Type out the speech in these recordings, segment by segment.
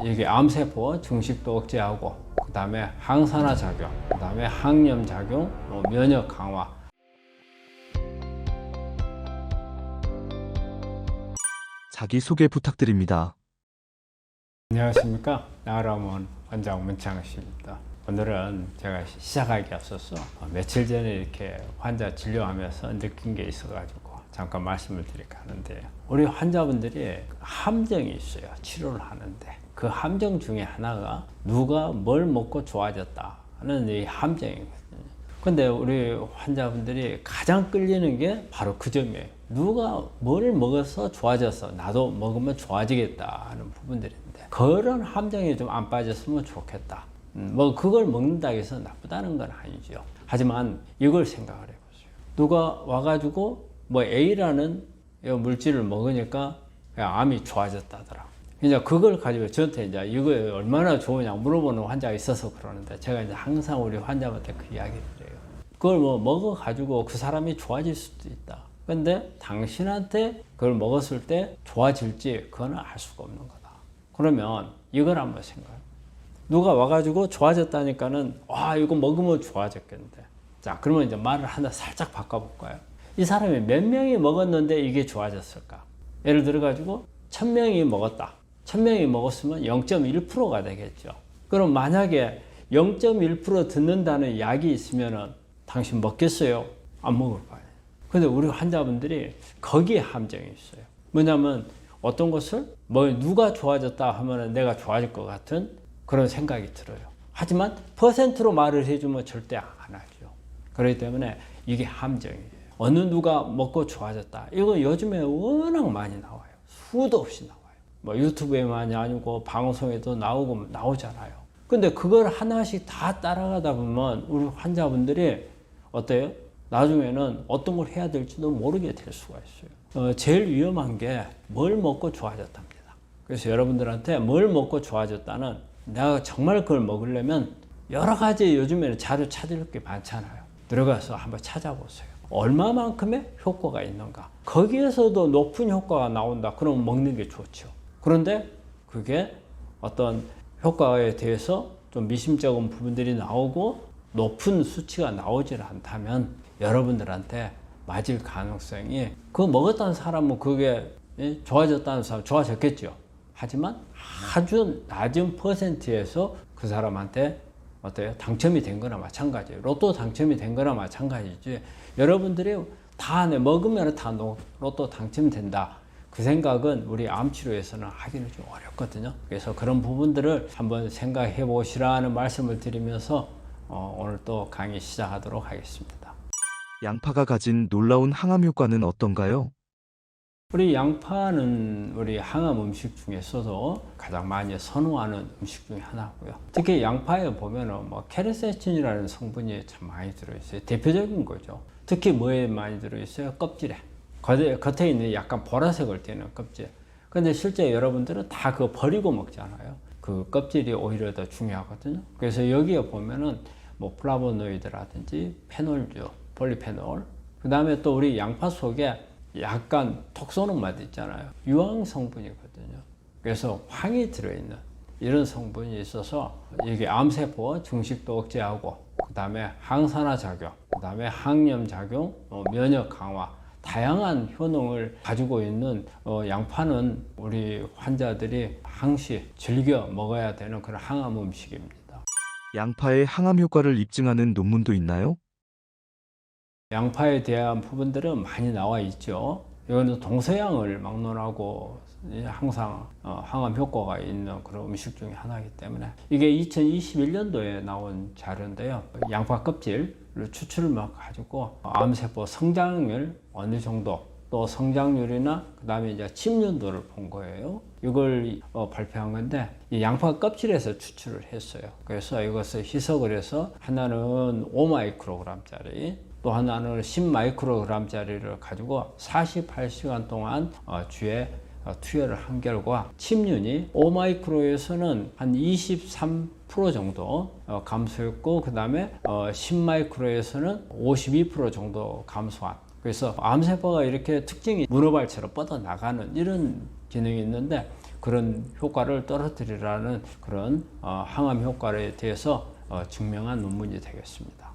이게 암세포 증식도 억제하고, 그 다음에 항산화 작용, 그 다음에 항염 작용, 면역 강화. 자기소개 부탁드립니다. 안녕하십니까. 나라원 원장 문창식입니다. 오늘은 제가 시작하기 앞서서 며칠 전에 이렇게 환자 진료하면서 느낀 게 있어가지고 잠깐 말씀을 드릴까 하는데요. 우리 환자분들이 함정이 있어요. 치료를 하는데 그 함정 중에 하나가 누가 뭘 먹고 좋아졌다 하는 이 함정이거든요. 근데 우리 환자분들이 가장 끌리는 게 바로 그 점이에요. 누가 뭘 먹어서 좋아졌어, 나도 먹으면 좋아지겠다 하는 부분들인데, 그런 함정에 좀 안 빠졌으면 좋겠다. 뭐 그걸 먹는다고 해서 나쁘다는 건 아니죠. 하지만 이걸 생각을 해보세요. 누가 와가지고 뭐 A라는 물질을 먹으니까 암이 좋아졌다더라. 이제 그걸 가지고 저한테 이제 이거 얼마나 좋으냐 물어보는 환자가 있어서 그러는데, 제가 이제 항상 우리 환자한테 그 이야기를 해요. 그걸 뭐 먹어가지고 그 사람이 좋아질 수도 있다. 근데 당신한테 그걸 먹었을 때 좋아질지 그거는 알 수가 없는 거다. 그러면 이걸 한번 생각해. 누가 와가지고 좋아졌다니까는 이거 먹으면 좋아졌겠는데. 자, 그러면 이제 말을 하나 살짝 바꿔볼까요? 이 사람이 몇 명이 먹었는데 이게 좋아졌을까? 예를 들어가지고 1000명이 먹었다. 1000명이 먹었으면 0.1%가 되겠죠. 그럼 만약에 0.1% 듣는다는 약이 있으면은 당신 먹겠어요? 안 먹을 거 아니에요. 근데 우리 환자분들이 거기에 함정이 있어요. 뭐냐면 어떤 것을 누가 좋아졌다 하면 내가 좋아질 것 같은 그런 생각이 들어요. 하지만 퍼센트로 말을 해주면 절대 안 하죠. 그렇기 때문에 이게 함정이에요. 어느 누가 먹고 좋아졌다. 이거 요즘에 워낙 많이 나와요. 수도 없이 나와요. 뭐 유튜브에만이 아니고 방송에도 나오잖아요. 근데 그걸 하나씩 다 따라가다 보면 우리 환자분들이 어때요? 나중에는 어떤 걸 해야 될지도 모르게 될 수가 있어요. 제일 위험한 게 뭘 먹고 좋아졌답니다. 그래서 여러분들한테 뭘 먹고 좋아졌다는, 내가 정말 그걸 먹으려면 여러 가지 요즘에는 자료 찾을 게 많잖아요. 들어가서 한번 찾아보세요. 얼마만큼의 효과가 있는가. 거기에서도 높은 효과가 나온다. 그럼 먹는 게 좋죠. 그런데 그게 어떤 효과에 대해서 좀 미심쩍은 부분들이 나오고 높은 수치가 나오질 않다면 여러분들한테 맞을 가능성이, 그거 먹었다는 사람은 그게 좋아졌다는 사람 좋아졌겠죠. 하지만 아주 낮은 퍼센트에서 그 사람한테 어때요? 당첨이 된 거나 마찬가지예요. 로또 당첨이 된 거나 마찬가지지. 여러분들이 다 먹으면 다 로또 당첨된다. 그 생각은 우리 암 치료에서는 하기는 좀 어렵거든요. 그래서 그런 부분들을 한번 생각해 보시라는 말씀을 드리면서 오늘 또 강의 시작하도록 하겠습니다. 양파가 가진 놀라운 항암 효과는 어떤가요? 우리 양파는 우리 항암 음식 중에서도 가장 많이 선호하는 음식 중에 하나고요. 특히 양파에 보면은 케르세틴이라는 성분이 참 많이 들어있어요. 대표적인 거죠. 특히 뭐에 많이 들어있어요? 껍질에. 겉에 있는 약간 보라색을 띠는 껍질. 근데 실제 여러분들은 다 그거 버리고 먹잖아요. 그 껍질이 오히려 더 중요하거든요. 그래서 여기에 보면은 플라보노이드라든지 페놀주, 폴리페놀, 그 다음에 또 우리 양파 속에 약간 톡 쏘는 맛 있잖아요. 유황 성분이거든요. 그래서 황이 들어있는 이런 성분이 있어서 이게 암세포 증식도 억제하고, 그 다음에 항산화 작용, 그 다음에 항염 작용, 면역 강화, 다양한 효능을 가지고 있는 양파는 우리 환자들이 항시 즐겨 먹어야 되는 그런 항암 음식입니다. 양파의 항암 효과를 입증하는 논문도 있나요? 양파에 대한 부분들은 많이 나와 있죠. 이거는 동서양을 막론하고 항상 항암 효과가 있는 그런 음식 중에 하나이기 때문에, 이게 2021년도에 나온 자료인데요. 양파 껍질을 추출을 가지고 암세포 성장률 어느 정도, 또 성장률이나 그 다음에 이제 침륜도를 본 거예요. 이걸 발표한 건데, 이 양파 껍질에서 추출을 했어요. 그래서 이것을 희석을 해서 하나는 5마이크로그램짜리, 또 하나는 10마이크로그램짜리를 가지고 48시간 동안 쥐에 투여를 한 결과 침륜이 5마이크로에서는 한 23% 정도 감소했고, 그 다음에 10마이크로에서는 52% 정도 감소한. 그래서 암세포가 이렇게 특징이 문어발처럼 뻗어나가는 이런 기능이 있는데, 그런 효과를 떨어뜨리라는 그런 항암 효과에 대해서 증명한 논문이 되겠습니다.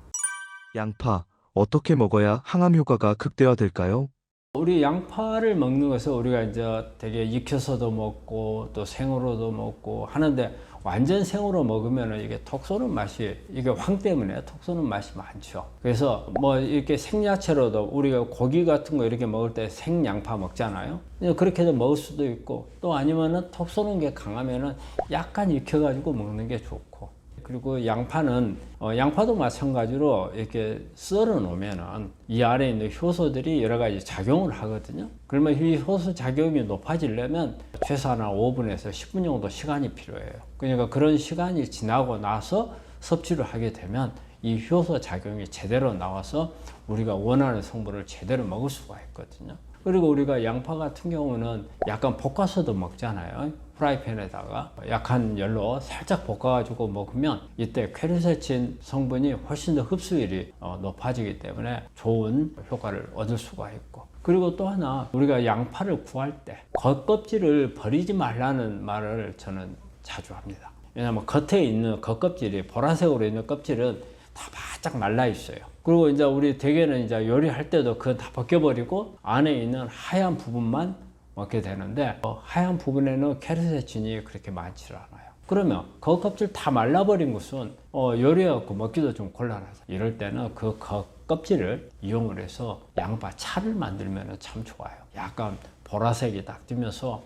양파, 어떻게 먹어야 항암 효과가 극대화될까요? 우리 양파를 먹는 것은 우리가 이제 되게 익혀서도 먹고 또 생으로도 먹고 하는데 완전 생으로 먹으면 이게 톡 쏘는 맛이 이게 황 때문에 톡 쏘는 맛이 많죠. 그래서 뭐 이렇게 생야채로도 우리가 고기 같은 거 이렇게 먹을 때 생양파 먹잖아요. 그렇게도 먹을 수도 있고 또 아니면은 톡 쏘는 게 강하면은 약간 익혀가지고 먹는 게 좋고. 그리고 양파는 양파도 마찬가지로 이렇게 썰어 놓으면은 이 안에 있는 효소들이 여러 가지 작용을 하거든요. 그러면 이 효소 작용이 높아지려면 최소한 5분에서 10분 정도 시간이 필요해요. 그러니까 그런 시간이 지나고 나서 섭취를 하게 되면 이 효소 작용이 제대로 나와서 우리가 원하는 성분을 제대로 먹을 수가 있거든요. 그리고 우리가 양파 같은 경우는 약간 볶아서도 먹잖아요. 프라이팬에다가 약한 열로 살짝 볶아가지고 먹으면 이때 퀘르세친 성분이 훨씬 더 흡수율이 높아지기 때문에 좋은 효과를 얻을 수가 있고, 그리고 또 하나 우리가 양파를 구할 때 겉껍질을 버리지 말라는 말을 저는 자주 합니다. 왜냐하면 겉에 있는 겉껍질이 보라색으로 있는 껍질은 다 바짝 말라 있어요. 그리고 이제 우리 대개는 이제 요리할 때도 그건 다 벗겨버리고 안에 있는 하얀 부분만 먹게 되는데 하얀 부분에는 퀘르세친이 그렇게 많지 않아요. 그러면 겉껍질 다 말라버린 것은 요리해갖고 먹기도 좀 곤란하죠. 이럴 때는 그 겉껍질을 이용을 해서 양파 차를 만들면 참 좋아요. 약간 보라색이 딱 띄면서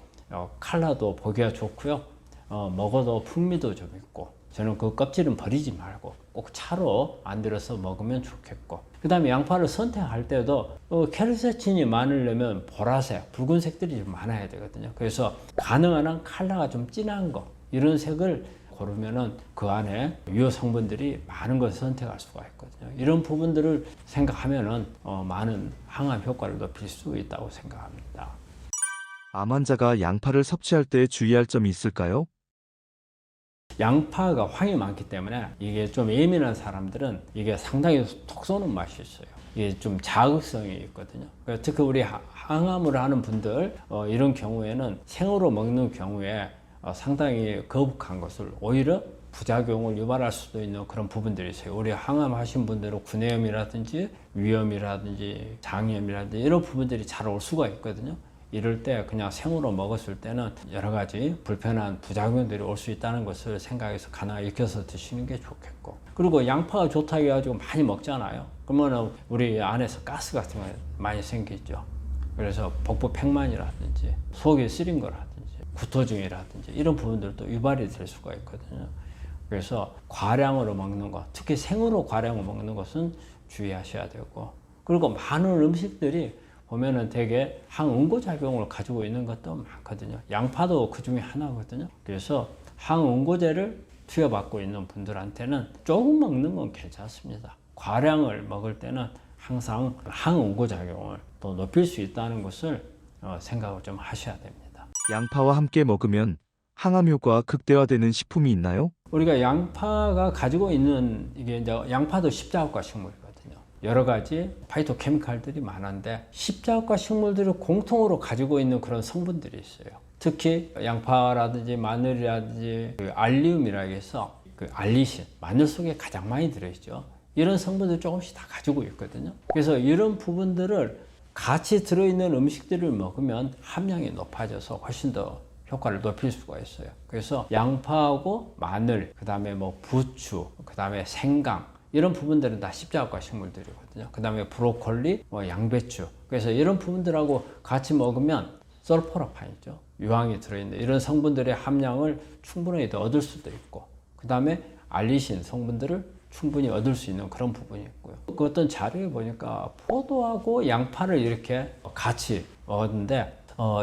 컬러도 보기가 좋고요. 먹어도 풍미도 좀 있고, 저는 그 껍질은 버리지 말고 꼭 차로 만들어서 먹으면 좋겠고, 그 다음에 양파를 선택할 때도 퀘르세친이 많으려면 보라색, 붉은색들이 좀 많아야 되거든요. 그래서 가능한 한 컬러가 좀 진한 거, 이런 색을 고르면은 그 안에 유효 성분들이 많은 것을 선택할 수가 있거든요. 이런 부분들을 생각하면은 많은 항암 효과를 높일 수 있다고 생각합니다. 암 환자가 양파를 섭취할 때 주의할 점이 있을까요? 양파가 황이 많기 때문에 이게 좀 예민한 사람들은 이게 상당히 톡 쏘는 맛이 있어요. 이게 좀 자극성이 있거든요. 특히 우리 항암을 하는 분들 이런 경우에는 생으로 먹는 경우에 상당히 거북한 것을 오히려 부작용을 유발할 수도 있는 그런 부분들이 있어요. 우리 항암하신 분들은 구내염이라든지 위염이라든지 장염이라든지 이런 부분들이 잘 올 수가 있거든요. 이럴 때 그냥 생으로 먹었을 때는 여러 가지 불편한 부작용들이 올 수 있다는 것을 생각해서 가능하게 익혀서 드시는 게 좋겠고, 그리고 양파가 좋다고 해가지고 많이 먹잖아요. 그러면 우리 안에서 가스 같은 거 많이 생기죠. 그래서 복부 팽만이라든지 속이 쓰린 거라든지 구토증이라든지 이런 부분들도 유발이 될 수가 있거든요. 그래서 과량으로 먹는 것, 특히 생으로 과량으로 먹는 것은 주의하셔야 되고, 그리고 많은 음식들이 보면은 되게 항응고 작용을 가지고 있는 것도 많거든요. 양파도 그 중에 하나거든요. 그래서 항응고제를 투여받고 있는 분들한테는 조금 먹는 건 괜찮습니다. 과량을 먹을 때는 항상 항응고 작용을 또 높일 수 있다는 것을 생각을 좀 하셔야 됩니다. 양파와 함께 먹으면 항암 효과가 극대화되는 식품이 있나요? 우리가 양파가 가지고 있는 이게 이제 양파도 십자합과 식물이거든요. 여러 가지 파이토케미칼들이 많은데 십자합과 식물들을 공통으로 가지고 있는 그런 성분들이 있어요. 특히 양파라든지 마늘이라든지 알리움이라고 해서 알리신, 마늘 속에 가장 많이 들어있죠. 이런 성분들 조금씩 다 가지고 있거든요. 그래서 이런 부분들을 같이 들어있는 음식들을 먹으면 함량이 높아져서 훨씬 더 효과를 높일 수가 있어요. 그래서 양파하고 마늘, 그 다음에 뭐 부추, 그 다음에 생강, 이런 부분들은 다 십자합과 식물들이거든요. 그 다음에 브로콜리, 뭐 양배추. 그래서 이런 부분들하고 같이 먹으면 설포라판이죠. 유황이 들어있는 이런 성분들의 함량을 충분히 더 얻을 수도 있고, 그 다음에 알리신 성분들을 충분히 얻을 수 있는 그런 부분이 있고요. 그 어떤 자료에 보니까 포도하고 양파를 이렇게 같이 먹었는데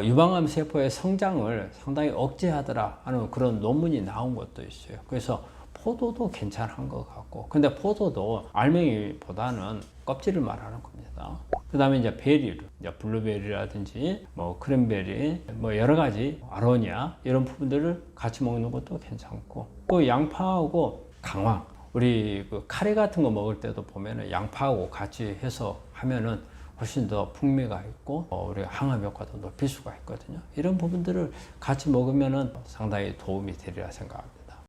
유방암 세포의 성장을 상당히 억제하더라 하는 그런 논문이 나온 것도 있어요. 그래서 포도도 괜찮은 것 같고, 근데 포도도 알맹이보다는 껍질을 말하는 겁니다. 그 다음에 이제 베리류, 이제 블루베리라든지 뭐 크랜베리, 뭐 여러 가지 아로니아 이런 부분들을 같이 먹는 것도 괜찮고, 그 양파하고 강황, 우리 그 카레 같은 거 먹을 때도 보면은 양파하고 같이 해서 하면은 훨씬 더 풍미가 있고 우리가 항암 효과도 높일 수가 있거든요. 이런 부분들을 같이 먹으면 상당히 도움이 되리라 생각합니다.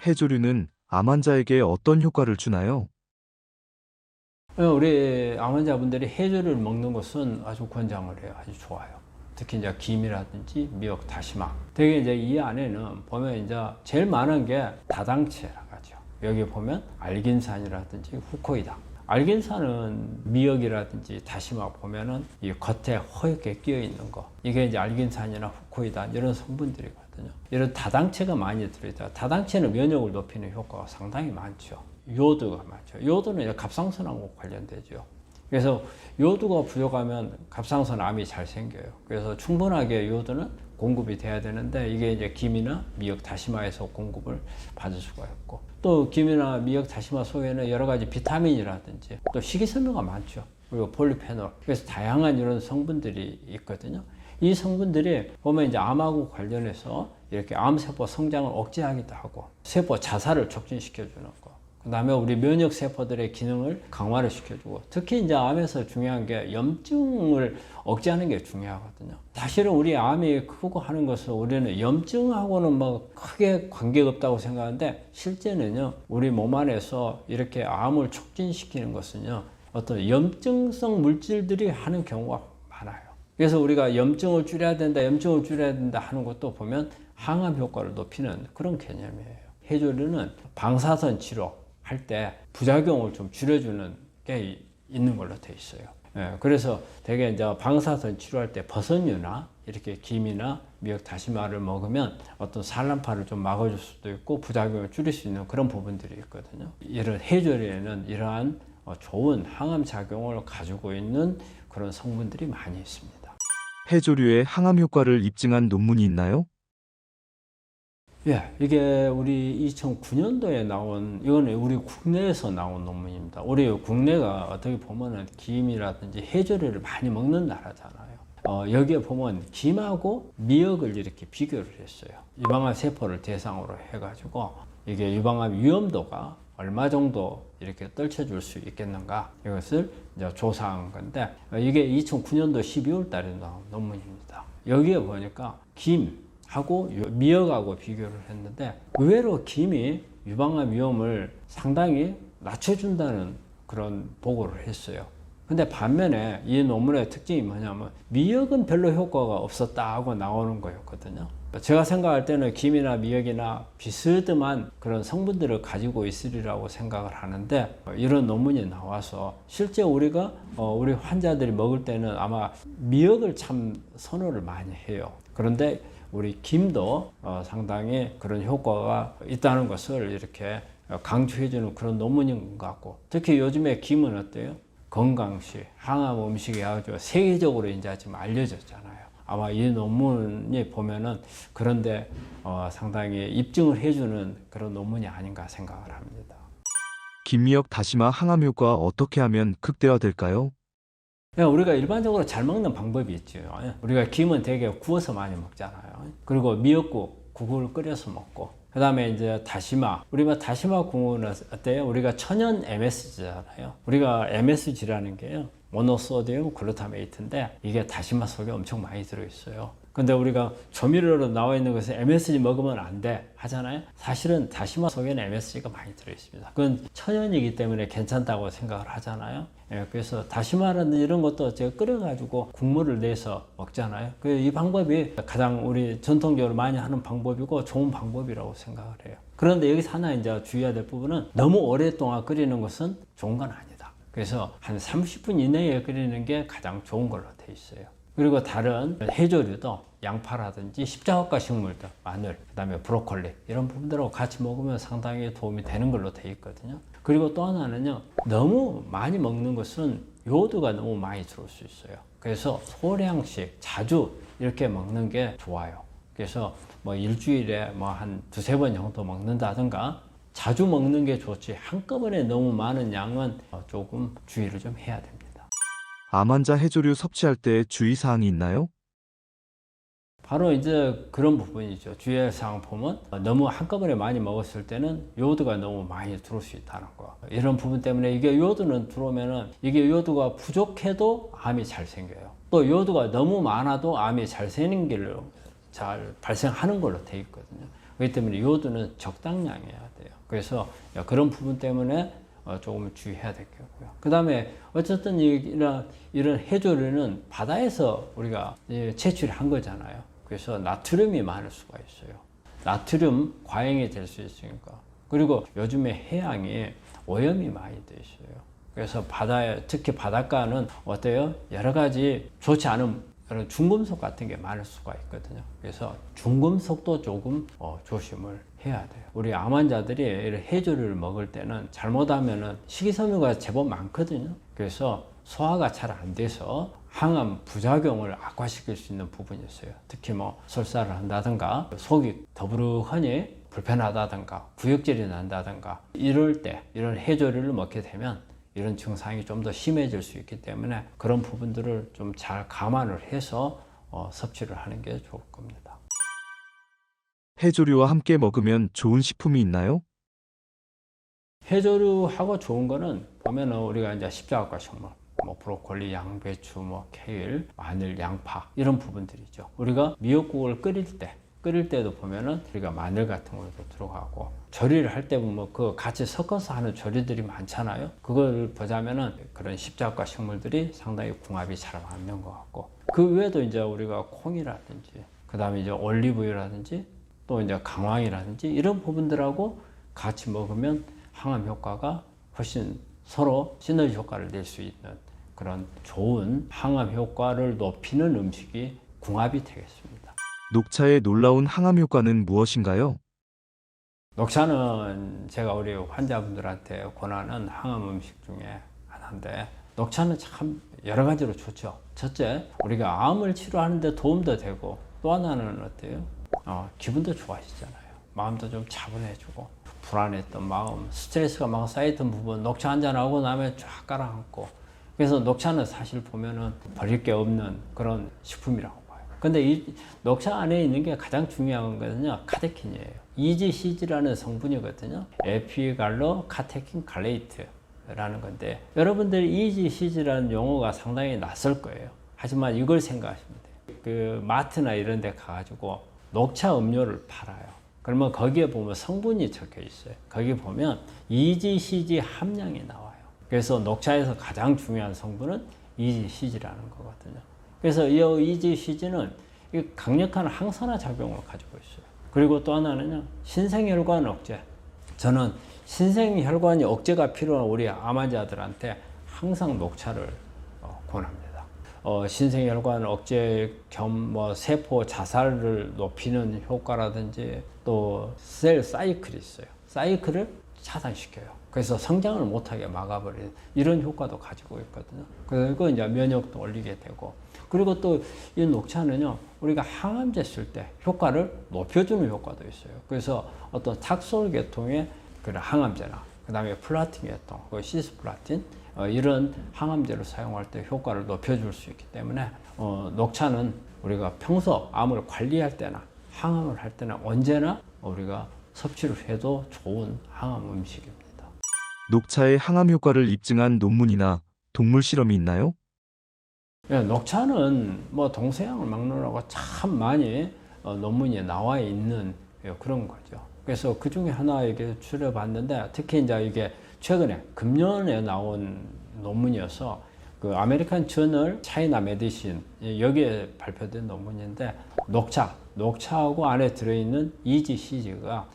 해조류는 암 환자에게 어떤 효과를 주나요? 우리 암 환자분들이 해조류를 먹는 것은 아주 권장을 해요. 아주 좋아요. 특히 이제 김이라든지 미역, 다시마. 되게 이제 이 안에는 보면 이제 제일 많은 게 다당체라고 하죠. 여기 보면 알긴산이라든지 후코이다. 알긴산은 미역이라든지 다시마 보면은 이 겉에 허옇게 끼어 있는 거. 이게 이제 알긴산이나 후코이다 이런 성분들이거든요. 이런 다당체가 많이 들어있다. 다당체는 면역을 높이는 효과가 상당히 많죠. 요오드가 많죠. 요오드는 이제 갑상선하고 관련되죠. 그래서 요오드가 부족하면 갑상선 암이 잘 생겨요. 그래서 충분하게 요오드는 공급이 돼야 되는데 이게 이제 김이나 미역, 다시마에서 공급을 받을 수가 있고 또 김이나 미역, 다시마 속에는 여러 가지 비타민이라든지 또 식이섬유가 많죠. 그리고 폴리페놀. 그래서 다양한 이런 성분들이 있거든요. 이 성분들이 보면 이제 암하고 관련해서 이렇게 암세포 성장을 억제하기도 하고 세포 자살을 촉진시켜주는 거. 그 다음에 우리 면역 세포들의 기능을 강화를 시켜주고 특히 이제 암에서 중요한 게 염증을 억제하는 게 중요하거든요. 사실은 우리 암이 크고 하는 것은 우리는 염증하고는 뭐 크게 관계가 없다고 생각하는데 실제는요 우리 몸 안에서 이렇게 암을 촉진시키는 것은요 어떤 염증성 물질들이 하는 경우가 많아요. 그래서 우리가 염증을 줄여야 된다, 염증을 줄여야 된다 하는 것도 보면 항암 효과를 높이는 그런 개념이에요. 해조류는 방사선 치료 할 때 부작용을 좀 줄여주는 게 있는 걸로 돼 있어요. 예, 그래서 되게 이제 방사선 치료할 때 버섯류나 이렇게 김이나 미역, 다시마를 먹으면 어떤 산란파를 좀 막아줄 수도 있고 부작용을 줄일 수 있는 그런 부분들이 있거든요. 이런 해조류에는 이러한 좋은 항암 작용을 가지고 있는 그런 성분들이 많이 있습니다. 해조류의 항암 효과를 입증한 논문이 있나요? 예, 이게 우리 2009년도에 나온, 이거는 우리 국내에서 나온 논문입니다. 우리 국내가 어떻게 보면은 김이라든지 해조류를 많이 먹는 나라잖아요. 여기에 보면 김하고 미역을 이렇게 비교를 했어요. 유방암 세포를 대상으로 해가지고 이게 유방암 위험도가 얼마 정도 이렇게 떨쳐줄 수 있겠는가 이것을 이제 조사한 건데 이게 2009년도 12월 달에 나온 논문입니다. 여기에 보니까 김하고 미역하고 비교를 했는데 의외로 김이 유방암 위험을 상당히 낮춰준다는 그런 보고를 했어요. 근데 반면에 이 논문의 특징이 뭐냐면 미역은 별로 효과가 없었다고 나오는 거였거든요. 제가 생각할 때는 김이나 미역이나 비스듬한 그런 성분들을 가지고 있으리라고 생각을 하는데 이런 논문이 나와서 실제 우리가 우리 환자들이 먹을 때는 아마 미역을 참 선호를 많이 해요. 그런데 우리 김도 상당히 그런 효과가 있다는 것을 이렇게 강조해주는 그런 논문인 것 같고 특히 요즘에 김은 어때요? 건강식, 항암 음식이 아주 세계적으로 이제 지금 알려졌잖아요. 아마 이 논문이 보면은 그런데 상당히 입증을 해주는 그런 논문이 아닌가 생각을 합니다. 김미역 다시마 항암 효과 어떻게 하면 극대화될까요? 우리가 일반적으로 잘 먹는 방법이 있죠. 우리가 김은 되게 구워서 많이 먹잖아요. 그리고 미역국, 국을 끓여서 먹고 그 다음에 이제 다시마. 우리가 다시마 국은 어때요? 우리가 천연 MSG잖아요. 우리가 MSG라는 게요. 모노소디움 글루타메이트인데 이게 다시마 속에 엄청 많이 들어있어요. 근데 우리가 조미료로 나와 있는 것에 MSG 먹으면 안 돼 하잖아요. 사실은 다시마 속에는 MSG가 많이 들어있습니다. 그건 천연이기 때문에 괜찮다고 생각을 하잖아요. 그래서 다시마라든지 이런 것도 제가 끓여가지고 국물을 내서 먹잖아요. 이 방법이 가장 우리 전통적으로 많이 하는 방법이고 좋은 방법이라고 생각을 해요. 그런데 여기서 하나 이제 주의해야 될 부분은 너무 오랫동안 끓이는 것은 좋은 건 아니다. 그래서 한 30분 이내에 끓이는 게 가장 좋은 걸로 돼 있어요. 그리고 다른 해조류도 양파라든지 십자화과 식물들, 마늘, 그 다음에 브로콜리 이런 부분들하고 같이 먹으면 상당히 도움이 되는 걸로 돼 있거든요. 그리고 또 하나는요, 너무 많이 먹는 것은 요오드가 너무 많이 들어올 수 있어요. 그래서 소량씩 자주 이렇게 먹는 게 좋아요. 그래서 뭐 일주일에 뭐 한 두세 번 정도 먹는다든가 자주 먹는 게 좋지 한꺼번에 너무 많은 양은 조금 주의를 좀 해야 됩니다. 암 환자 해조류 섭취할 때 주의사항이 있나요? 바로 이제 그런 부분이죠. 주의사항 보면 너무 한꺼번에 많이 먹었을 때는 요오드가 너무 많이 들어올 수 있다는 거. 이런 부분 때문에 이게 요오드는 들어오면은 이게 요오드가 부족해도 암이 잘 생겨요. 또 요오드가 너무 많아도 암이 잘 생기를 잘 발생하는 걸로 돼 있거든요. 그렇기 때문에 요오드는 적당량이어야 돼요. 그래서 그런 부분 때문에 조금 주의해야 되겠고요. 그 다음에 어쨌든 이런 해조류는 바다에서 우리가 채취를 한 거잖아요. 그래서 나트륨이 많을 수가 있어요. 나트륨 과잉이 될 수 있으니까. 그리고 요즘에 해양에 오염이 많이 돼 있어요. 그래서 바다에, 특히 바닷가는 어때요? 여러 가지 좋지 않은 이런 중금속 같은 게 많을 수가 있거든요. 그래서 중금속도 조금 조심을 해야 돼요. 우리 암 환자들이 이런 해조류를 먹을 때는 잘못하면은 식이섬유가 제법 많거든요. 그래서 소화가 잘 안 돼서 항암 부작용을 악화시킬 수 있는 부분이 있어요. 특히 뭐 설사를 한다든가 속이 더부룩하니 불편하다든가 구역질이 난다든가 이럴 때 이런 해조류를 먹게 되면 이런 증상이 좀 더 심해질 수 있기 때문에 그런 부분들을 좀 잘 감안을 해서 섭취를 하는 게 좋을 겁니다. 해조류와 함께 먹으면 좋은 식품이 있나요? 해조류하고 좋은 거는 보면은 우리가 이제 십자가과 식물, 뭐 브로콜리, 양배추, 뭐 케일, 마늘, 양파 이런 부분들이죠. 우리가 미역국을 끓일 때도 보면은 우리가 마늘 같은 것도 들어가고 조리를 할 때 보면 그 같이 섞어서 하는 조리들이 많잖아요. 그걸 보자면은 그런 십자가 식물들이 상당히 궁합이 잘 맞는 것 같고 그 외에도 이제 우리가 콩이라든지 그 다음에 이제 올리브유라든지 또 이제 강황이라든지 이런 부분들하고 같이 먹으면 항암 효과가 훨씬 서로 시너지 효과를 낼 수 있는 그런 좋은 항암 효과를 높이는 음식이 궁합이 되겠습니다. 녹차의 놀라운 항암 효과는 무엇인가요? 녹차는 제가 우리 환자분들한테 권하는 항암 음식 중에 하나인데 녹차는 참 여러 가지로 좋죠. 첫째, 우리가 암을 치료하는데 도움도 되고 또 하나는 어때요? 기분도 좋아지잖아요. 마음도 좀 차분해지고 불안했던 마음, 스트레스가 막 쌓였던 부분 녹차 한잔 하고 나면 쫙 깔아앉고 그래서 녹차는 사실 보면은 버릴 게 없는 그런 식품이라고 봐요. 근데 이 녹차 안에 있는 게 가장 중요한 거는요, 카테킨이에요. EGCG라는 성분이거든요. 에피갈로 카테킨 갈레이트라는 건데 여러분들이 EGCG라는 용어가 상당히 낯설 거예요. 하지만 이걸 생각하시면 돼요. 그 마트나 이런 데 가가지고 녹차 음료를 팔아요. 그러면 거기에 보면 성분이 적혀 있어요. 거기 보면 EGCG 함량이 나와요. 그래서 녹차에서 가장 중요한 성분은 EGCG라는 거거든요. 그래서 이 EGCG는 강력한 항산화 작용을 가지고 있어요. 그리고 또 하나는요, 신생혈관 억제. 저는 신생혈관이 억제가 필요한 우리 암 환자들한테 항상 녹차를 권합니다. 신생혈관 억제 겸 뭐 세포 자살을 높이는 효과라든지 또 셀 사이클이 있어요. 사이클을 차단시켜요. 그래서 성장을 못하게 막아버리는 이런 효과도 가지고 있거든요. 그리고 이제 면역도 올리게 되고 그리고 또 이 녹차는요 우리가 항암제 쓸 때 효과를 높여주는 효과도 있어요. 그래서 어떤 탁솔 계통의 그런 항암제나 그 다음에 플라틴 계통, 시스플라틴 이런 항암제를 사용할 때 효과를 높여줄 수 있기 때문에 녹차는 우리가 평소 암을 관리할 때나 항암을 할 때나 언제나 우리가 섭취를 해도 좋은 항암 음식입니다. 녹차의 항암 효과를 입증한 논문이나 동물 실험이 있나요? 예, 녹차는 뭐 동서양을 막론하고 참 많이 논문이 나와 있는 그런 거죠. 그래서 그 중에 하나 이게 추려봤는데 특히 이제 이게 최근에 금년에 나온 논문이어서 그 아메리칸 저널 차이나 메디신 여기에 발표된 논문인데 녹차하고 안에 들어있는 EGCG가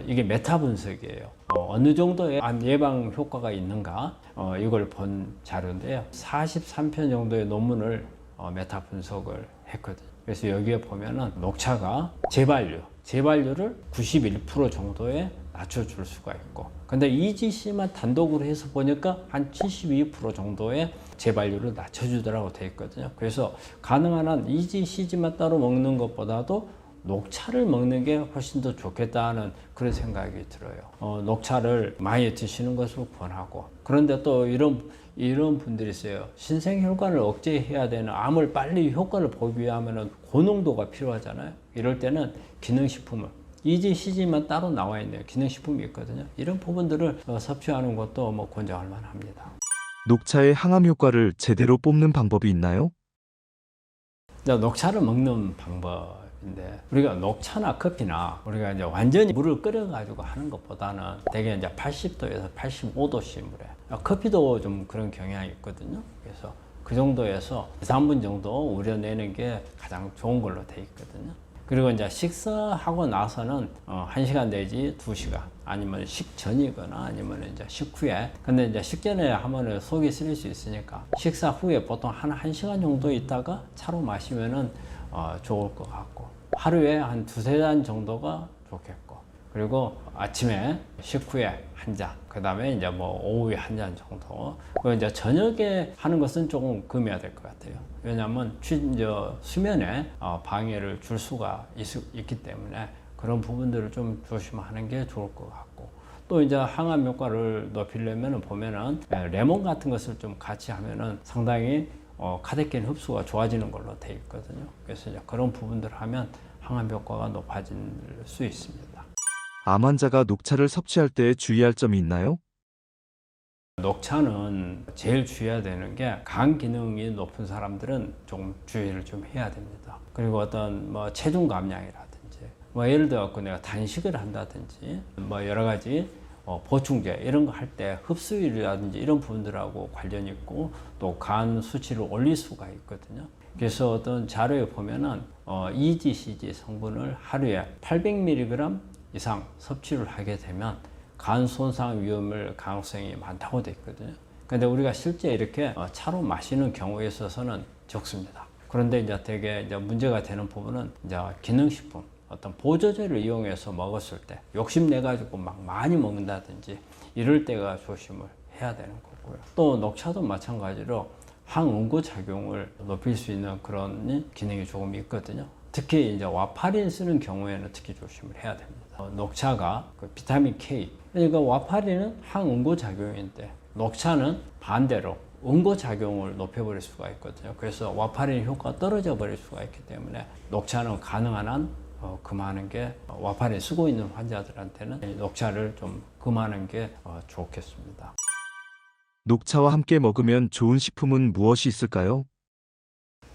이게 메타 분석이에요. 어느 정도의 암 예방 효과가 있는가 이걸 본 자료인데요. 43편 정도의 논문을 메타 분석을 했거든요. 그래서 여기에 보면은 녹차가 재발률을 91% 정도에 낮춰줄 수가 있고 근데 EGC만 단독으로 해서 보니까 한 72% 정도의 재발률을 낮춰주더라고 돼 있거든요. 그래서 가능한 한 EGCG만 따로 먹는 것보다도 녹차를 먹는 게 훨씬 더 좋겠다는 그런 생각이 들어요. 녹차를 많이 드시는 것을 권하고, 그런데 또 이런 분들이 있어요. 신생혈관을 억제해야 되는, 암을 빨리 효과를 보기 위하면 고농도가 필요하잖아요. 이럴 때는 기능식품을, EGCG만 따로 나와 있네요. 기능식품이 있거든요. 이런 부분들을 섭취하는 것도 뭐 권장할 만합니다. 녹차의 항암 효과를 제대로 뽑는 방법이 있나요? 녹차를 먹는 방법인데, 우리가 녹차나 커피나 우리가 이제 완전히 물을 끓여가지고 하는 것보다는 대개 이제 80도에서 85도씨 물에, 커피도 좀 그런 경향이 있거든요. 그래서 그 정도에서 2, 3분 정도 우려내는 게 가장 좋은 걸로 돼 있거든요. 그리고 이제 식사하고 나서는 1시간 내지 2시간, 아니면 식전이거나 아니면 이제 식후에. 근데 이제 식전에 하면은 속이 쓰릴 수 있으니까 식사 후에 보통 한 1시간 정도 있다가 차로 마시면은 좋을 것 같고, 하루에 한 2-3잔 정도가 좋겠고, 그리고 아침에 식후에 한 잔, 그 다음에 이제 뭐 오후에 한 잔 정도. 그 이제 저녁에 하는 것은 조금 금해야 될 것 같아요. 왜냐하면 수면에 방해를 줄 수가 있기 때문에 그런 부분들을 좀 조심하는 게 좋을 것 같고, 또 이제 항암 효과를 높이려면 보면은 레몬 같은 것을 좀 같이 하면은 상당히 카테킨 흡수가 좋아지는 걸로 돼 있거든요. 그래서 이제 그런 부분들을 하면 항암 효과가 높아질 수 있습니다. 암 환자가 녹차를 섭취할 때 주의할 점이 있나요? 녹차는 제일 주의해야 되는 게, 간 기능이 높은 사람들은 조금 주의를 좀 해야 됩니다. 그리고 어떤 뭐 체중 감량이라든지, 뭐 예를 들어 내가 단식을 한다든지, 뭐 여러 가지 보충제 이런 거 할 때 흡수율이라든지 이런 부분들하고 관련이 있고, 또 간 수치를 올릴 수가 있거든요. 그래서 어떤 자료에 보면은 EGCG 성분을 하루에 800mg 이상 섭취를 하게 되면 간 손상 위험을 가능성이 많다고 되어 있거든요. 근데 우리가 실제 이렇게 차로 마시는 경우에 있어서는 적습니다. 그런데 이제 되게 이제 문제가 되는 부분은 이제 기능식품, 어떤 보조제를 이용해서 먹었을 때 욕심내 가지고 막 많이 먹는다든지 이럴 때가 조심을 해야 되는 거고요. 또 녹차도 마찬가지로 항응고 작용을 높일 수 있는 그런 기능이 조금 있거든요. 특히 이제 와파린 쓰는 경우에는 특히 조심을 해야 됩니다. 녹차가 그 비타민 K, 그러니까 와파린은 항응고 작용인데 녹차는 반대로 응고 작용을 높여버릴 수가 있거든요. 그래서 와파린 효과가 떨어져 버릴 수가 있기 때문에 녹차는 가능한 한 금하는 게, 와파린 쓰고 있는 환자들한테는 녹차를 좀 금하는 게 좋겠습니다. 녹차와 함께 먹으면 좋은 식품은 무엇이 있을까요?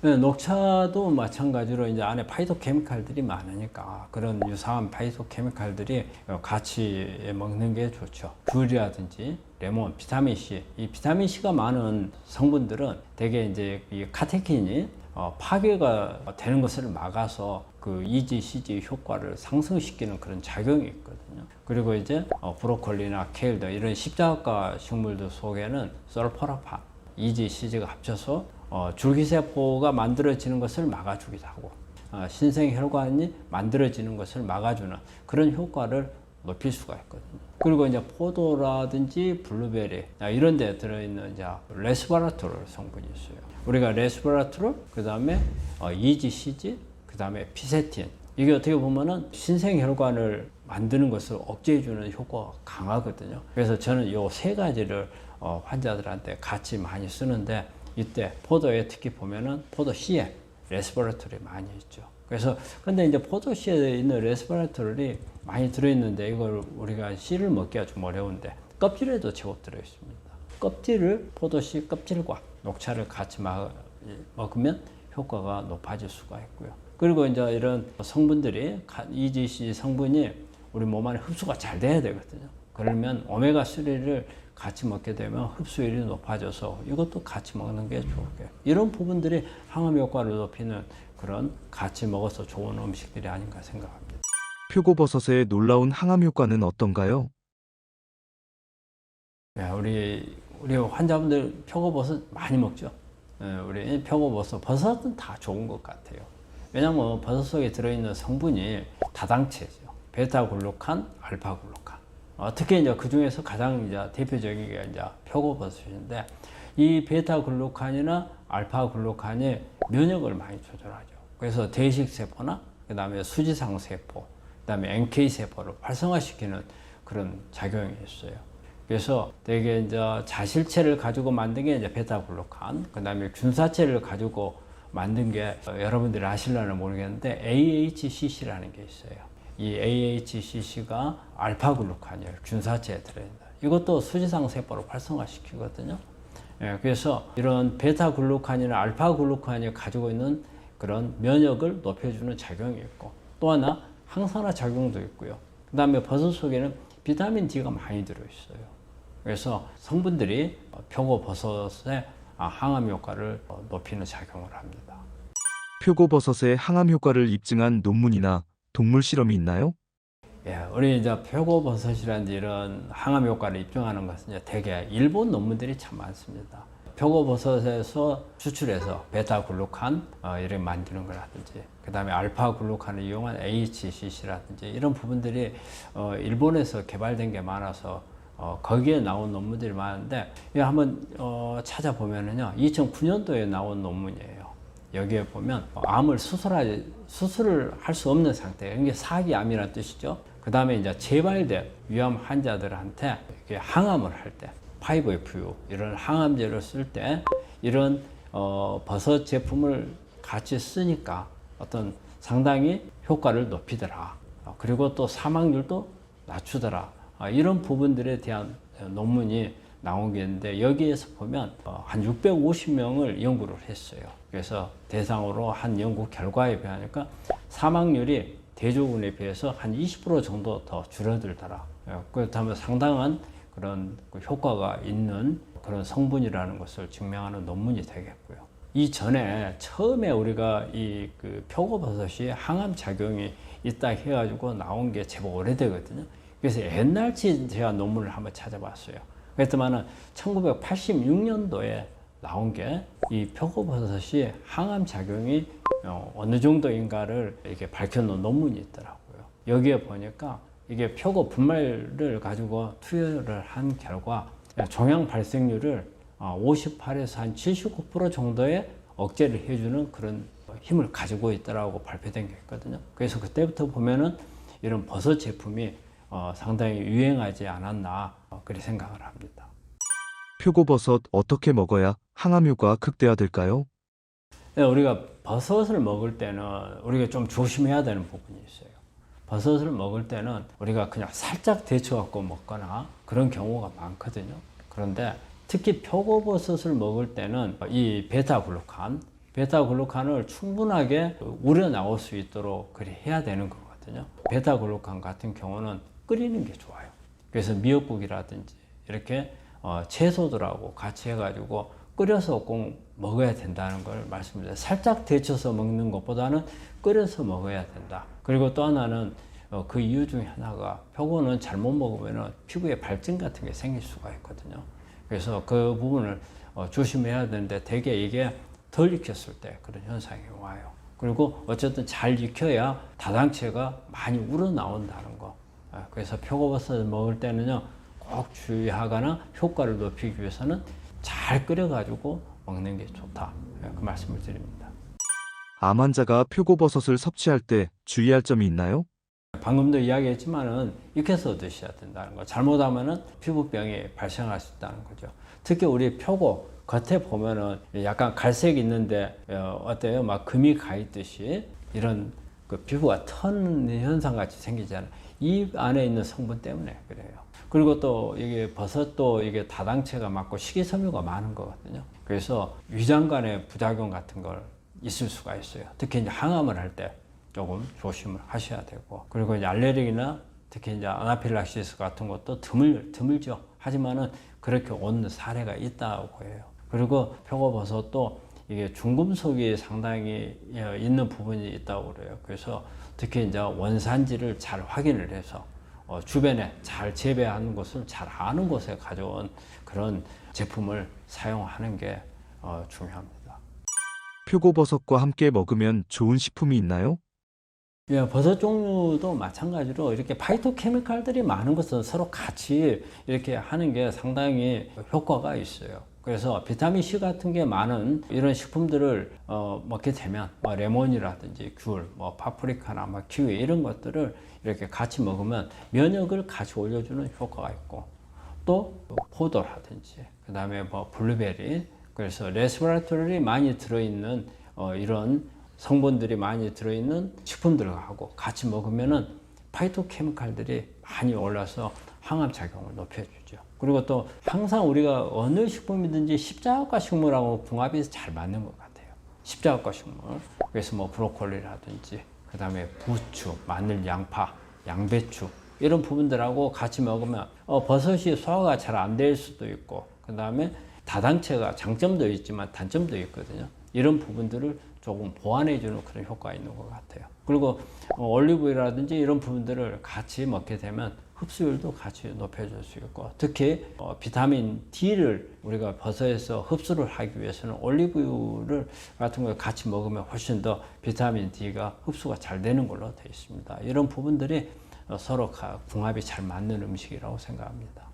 네, 녹차도 마찬가지로 이제 안에 파이토케미칼들이 많으니까 그런 유사한 파이토케미칼들이 같이 먹는 게 좋죠. 귤이라든지 레몬, 비타민 C. 이 비타민 C가 많은 성분들은 대개 이제 이 카테킨이 파괴가 되는 것을 막아서 그 EGCG 효과를 상승시키는 그런 작용이 있거든요. 그리고 이제 브로콜리나 케일 등 이런 십자가 식물들 속에는 설포라판, EGCG가 합쳐서 줄기세포가 만들어지는 것을 막아주기도 하고, 신생혈관이 만들어지는 것을 막아주는 그런 효과를 높일 수가 있거든요. 그리고 이제 포도라든지 블루베리 이런 데 들어있는 이제 레스베라트롤 성분이 있어요. 우리가 레스베라트롤, 그 다음에 EGCG, 그 다음에 피세틴, 이게 어떻게 보면은 신생혈관을 만드는 것을 억제해주는 효과가 강하거든요. 그래서 저는 이 세 가지를 환자들한테 같이 많이 쓰는데, 이때 포도에 특히 보면은 포도 씨에 레스베라트롤이 많이 있죠. 그래서 근데 이제 포도 씨에 있는 레스베라트롤이 많이 들어있는데, 이걸 우리가 씨를 먹기가 좀 어려운데 껍질에도 제법 들어 있습니다. 껍질을, 포도 씨 껍질과 녹차를 같이 먹으면 효과가 높아질 수가 있고요. 그리고 이제 이런 성분들이, EGC 성분이 우리 몸 안에 흡수가 잘 돼야 되거든요. 그러면 오메가3를 같이 먹게 되면 흡수율이 높아져서 이것도 같이 먹는 게 좋고요. 이런 부분들이 항암 효과를 높이는 그런 같이 먹어서 좋은 음식들이 아닌가 생각합니다. 표고버섯의 놀라운 항암 효과는 어떤가요? 네, 우리 환자분들 표고버섯 많이 먹죠. 우리 표고버섯, 버섯은 다 좋은 것 같아요. 왜냐하면 버섯 속에 들어있는 성분이 다당체죠. 베타글루칸, 알파글루칸. 특히 이제 그 중에서 가장 이제 대표적인 게 이제 표고버섯인데, 이 베타글루칸이나 알파글루칸이 면역을 많이 조절하죠. 그래서 대식세포나 그 다음에 수지상 세포, 그 다음에 NK 세포를 활성화시키는 그런 작용이 있어요. 그래서 되게 이제 자실체를 가지고 만든 게 이제 베타글루칸, 그 다음에 균사체를 가지고 만든 게 여러분들이 아실려나 모르겠는데 AHCC라는 게 있어요. 이 AHCC가 알파글루칸이에요. 균사체에 들어있는. 이것도 수지상 세포를 활성화시키거든요. 예, 그래서 이런 베타글루칸이나 알파글루칸이 가지고 있는 그런 면역을 높여주는 작용이 있고, 또 하나 항산화 작용도 있고요. 그 다음에 버섯 속에는 비타민 D가 많이 들어있어요. 그래서 성분들이 표고버섯의 항암 효과를 높이는 작용을 합니다. 표고버섯의 항암 효과를 입증한 논문이나 동물 실험이 있나요? 예, 우리 이제 표고버섯이라든지 이런 항암 효과를 입증하는 것은 이제 대개 일본 논문들이 참 많습니다. 표고버섯에서 추출해서 베타글루칸 이렇게 만드는 거라든지, 그 다음에 알파글루칸을 이용한 HCC라든지 이런 부분들이 일본에서 개발된 게 많아서 거기에 나온 논문들이 많은데, 이거 한번 찾아보면은요, 2009년도에 나온 논문이에요. 여기에 보면 암을 수술을 할 수 없는 상태, 이게 사기암이라는 뜻이죠. 그 다음에 이제 재발된 위암 환자들한테 항암을 할 때, 5FU 이런 항암제를 쓸 때 이런 버섯 제품을 같이 쓰니까 어떤 상당히 효과를 높이더라. 그리고 또 사망률도 낮추더라. 이런 부분들에 대한 논문이 나온 게 있는데, 여기에서 보면 한 650명을 연구를 했어요. 그래서 대상으로 한 연구 결과에 비하니까 사망률이 대조군에 비해서 한 20% 정도 더 줄어들더라. 그렇다면 상당한 그런 효과가 있는 그런 성분이라는 것을 증명하는 논문이 되겠고요. 이전에 처음에 우리가 이 표고버섯이 항암 작용이 있다 해가지고 나온 게 제법 오래되거든요. 그래서 옛날치 제가 논문을 한번 찾아봤어요. 그랬더만은 1986년도에 나온 게 이 표고버섯이 항암 작용이 어느 정도인가를 이렇게 밝혀놓은 논문이 있더라고요. 여기에 보니까 이게 표고 분말을 가지고 투여를 한 결과 종양 발생률을 58에서 한 79% 정도의 억제를 해주는 그런 힘을 가지고 있더라고 발표된 게 있거든요. 그래서 그때부터 보면은 이런 버섯 제품이 상당히 유행하지 않았나 그렇게 생각을 합니다. 표고버섯 어떻게 먹어야 항암 효과 극대화될까요? 우리가 버섯을 먹을 때는 우리가 좀 조심해야 되는 부분이 있어요. 버섯을 먹을 때는 우리가 그냥 살짝 데쳐갖고 먹거나 그런 경우가 많거든요. 그런데 특히 표고버섯을 먹을 때는 이 베타글루칸을 충분하게 우려 나올 수 있도록 그렇게 해야 되는 거거든요. 베타글루칸 같은 경우는 끓이는 게 좋아요. 그래서 미역국이라든지 이렇게 채소들하고 같이 해가지고 끓여서 꼭 먹어야 된다는 걸 말씀드려요. 살짝 데쳐서 먹는 것보다는 끓여서 먹어야 된다. 그리고 또 하나는 그 이유 중에 하나가 표고는 잘못 먹으면 피부에 발진 같은 게 생길 수가 있거든요. 그래서 그 부분을 조심해야 되는데, 대개 이게 덜 익혔을 때 그런 현상이 와요. 그리고 어쨌든 잘 익혀야 다당체가 많이 우러나온다는 거. 그래서 표고버섯을 먹을 때는요, 꼭 주의하거나 효과를 높이기 위해서는 잘 끓여가지고 먹는 게 좋다. 그 말씀을 드립니다. 암 환자가 표고버섯을 섭취할 때 주의할 점이 있나요? 방금도 이야기했지만은 익혀서 드셔야 된다는 거. 잘못하면은 피부병이 발생할 수 있다는 거죠. 특히 우리 표고 겉에 보면은 약간 갈색이 있는데 어때요? 막 금이 가 있듯이 이런 그 피부가 터는 현상 같이 생기잖아요. 이 안에 있는 성분 때문에 그래요. 그리고 또 이게 버섯도 이게 다당체가 많고 식이섬유가 많은 거거든요. 그래서 위장 간의 부작용 같은 걸 있을 수가 있어요. 특히 이제 항암을 할 때 조금 조심을 하셔야 되고, 그리고 이제 알레르기나 특히 이제 아나필락시스 같은 것도 드물죠. 하지만은 그렇게 온 사례가 있다고 해요. 그리고 표고버섯도 이게 중금속이 상당히 있는 부분이 있다고 그래요. 그래서 특히 이제 원산지를 잘 확인을 해서 주변에 잘 재배하는 곳을 잘 아는 곳에 가져온 그런 제품을 사용하는 게 중요합니다. 표고버섯과 함께 먹으면 좋은 식품이 있나요? 예, 버섯 종류도 마찬가지로 이렇게 파이토케미칼들이 많은 것은 서로 같이 이렇게 하는 게 상당히 효과가 있어요. 그래서 비타민 C 같은 게 많은 이런 식품들을 먹게 되면 뭐 레몬이라든지 귤, 뭐 파프리카나 뭐 키위 이런 것들을 이렇게 같이 먹으면 면역을 같이 올려주는 효과가 있고 또 포도라든지 그 다음에 뭐 블루베리 그래서 레스베라톨이 많이 들어있는 이런 성분들이 많이 들어있는 식품들하고 같이 먹으면은 파이토케미칼들이 많이 올라서 항암 작용을 높여주죠. 그리고 또 항상 우리가 어느 식품이든지 십자가 식물하고 궁합이 잘 맞는 것 같아요. 십자가 식물. 그래서 뭐 브로콜리라든지 그 다음에 부추, 마늘, 양파, 양배추 이런 부분들하고 같이 먹으면 버섯이 소화가 잘 안 될 수도 있고 그 다음에 다당체가 장점도 있지만 단점도 있거든요. 이런 부분들을 조금 보완해주는 그런 효과가 있는 것 같아요. 그리고 올리브유라든지 이런 부분들을 같이 먹게 되면 흡수율도 같이 높여줄 수 있고 특히 비타민 D를 우리가 버섯에서 흡수를 하기 위해서는 올리브유를 같은 걸 같이 먹으면 훨씬 더 비타민 D가 흡수가 잘 되는 걸로 되어 있습니다. 이런 부분들이 서로 궁합이 잘 맞는 음식이라고 생각합니다.